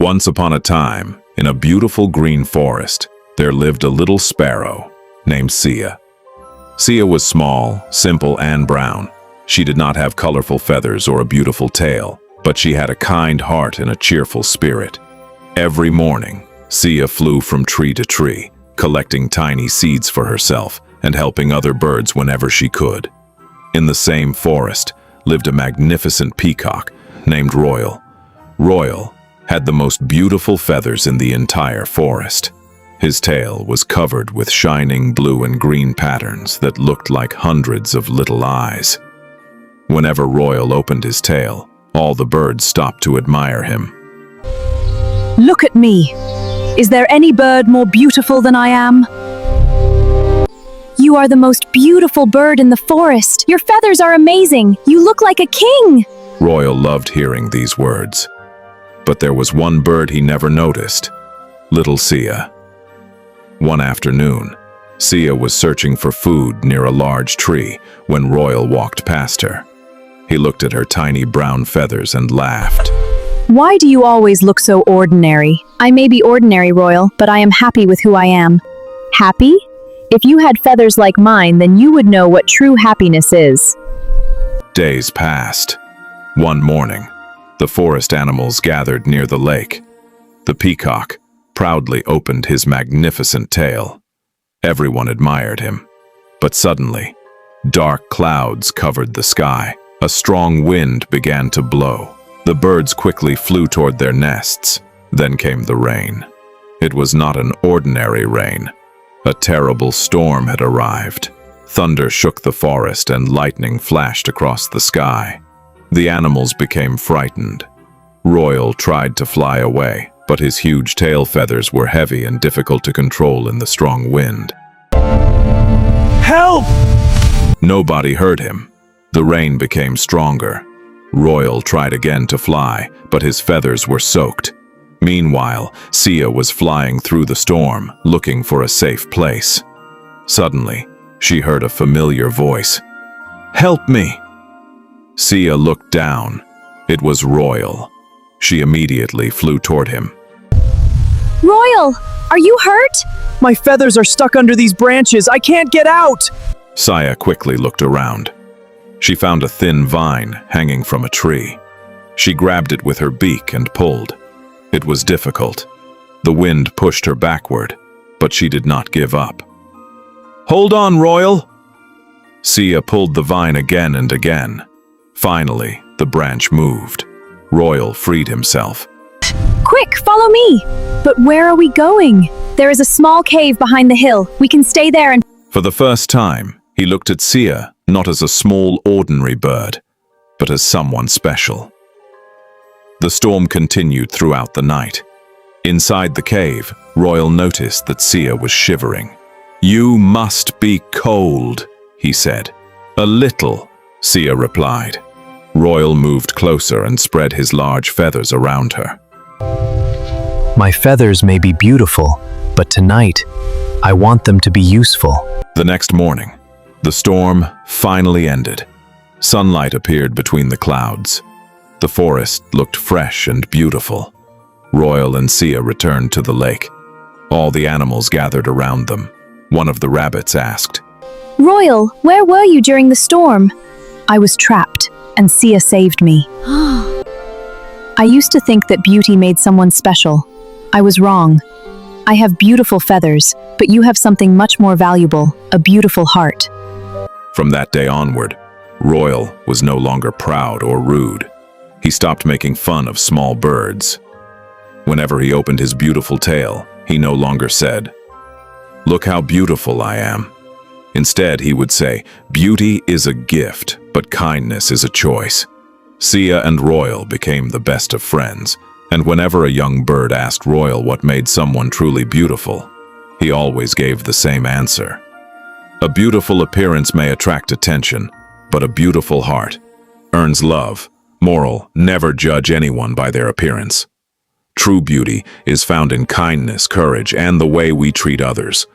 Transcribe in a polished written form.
Once upon a time, in a beautiful green forest, there lived a little sparrow named Sia. Sia was small, simple, and brown. She did not have colorful feathers or a beautiful tail, but she had a kind heart and a cheerful spirit. Every morning, Sia flew from tree to tree, collecting tiny seeds for herself and helping other birds whenever she could. In the same forest lived a magnificent peacock named Royal. Royal had the most beautiful feathers in the entire forest. His tail was covered with shining blue and green patterns that looked like hundreds of little eyes. Whenever Royal opened his tail, all the birds stopped to admire him. Look at me! Is there any bird more beautiful than I am? You are the most beautiful bird in the forest. Your feathers are amazing. You look like a king. Royal loved hearing these words. But there was one bird he never noticed, little Sia. One afternoon, Sia was searching for food near a large tree when Royal walked past her. He looked at her tiny brown feathers and laughed. Why do you always look so ordinary? I may be ordinary, Royal, but I am happy with who I am. Happy? If you had feathers like mine, then you would know what true happiness is. Days passed. One morning, the forest animals gathered near the lake. The peacock proudly opened his magnificent tail. Everyone admired him. But suddenly, dark clouds covered the sky. A strong wind began to blow. The birds quickly flew toward their nests. Then came the rain. It was not an ordinary rain. A terrible storm had arrived. Thunder shook the forest and lightning flashed across the sky. The animals became frightened. Royal tried to fly away, but his huge tail feathers were heavy and difficult to control in the strong wind. Help! Nobody heard him. The rain became stronger. Royal tried again to fly, but his feathers were soaked. Meanwhile, Sia was flying through the storm, looking for a safe place. Suddenly, she heard a familiar voice. "Help me!" Sia looked down. It was Royal. She immediately flew toward him. Royal, are you hurt? My feathers are stuck under these branches. I can't get out! Sia quickly looked around. She found a thin vine hanging from a tree. She grabbed it with her beak and pulled. It was difficult. The wind pushed her backward, but she did not give up. "Hold on, Royal!" Sia pulled the vine again and again. Finally, the branch moved. Royal freed himself. Quick, follow me! But where are we going? There is a small cave behind the hill. We can stay there and... For the first time, he looked at Sia not as a small, ordinary bird, but as someone special. The storm continued throughout the night. Inside the cave, Royal noticed that Sia was shivering. "You must be cold," he said. "A little," Sia replied. Royal moved closer and spread his large feathers around her. My feathers may be beautiful, but tonight, I want them to be useful. The next morning, the storm finally ended. Sunlight appeared between the clouds. The forest looked fresh and beautiful. Royal and Sia returned to the lake. All the animals gathered around them. One of the rabbits asked, Royal, where were you during the storm? I was trapped, and Sia saved me. I used to think that beauty made someone special. I was wrong. I have beautiful feathers, but you have something much more valuable, a beautiful heart. From that day onward, Royal was no longer proud or rude. He stopped making fun of small birds. Whenever he opened his beautiful tail, he no longer said, "Look how beautiful I am." Instead, he would say, "Beauty is a gift, but kindness is a choice." Sia and Royal became the best of friends, and whenever a young bird asked Royal what made someone truly beautiful, he always gave the same answer. A beautiful appearance may attract attention, but a beautiful heart earns love. Moral: never judge anyone by their appearance. True beauty is found in kindness, courage, and the way we treat others.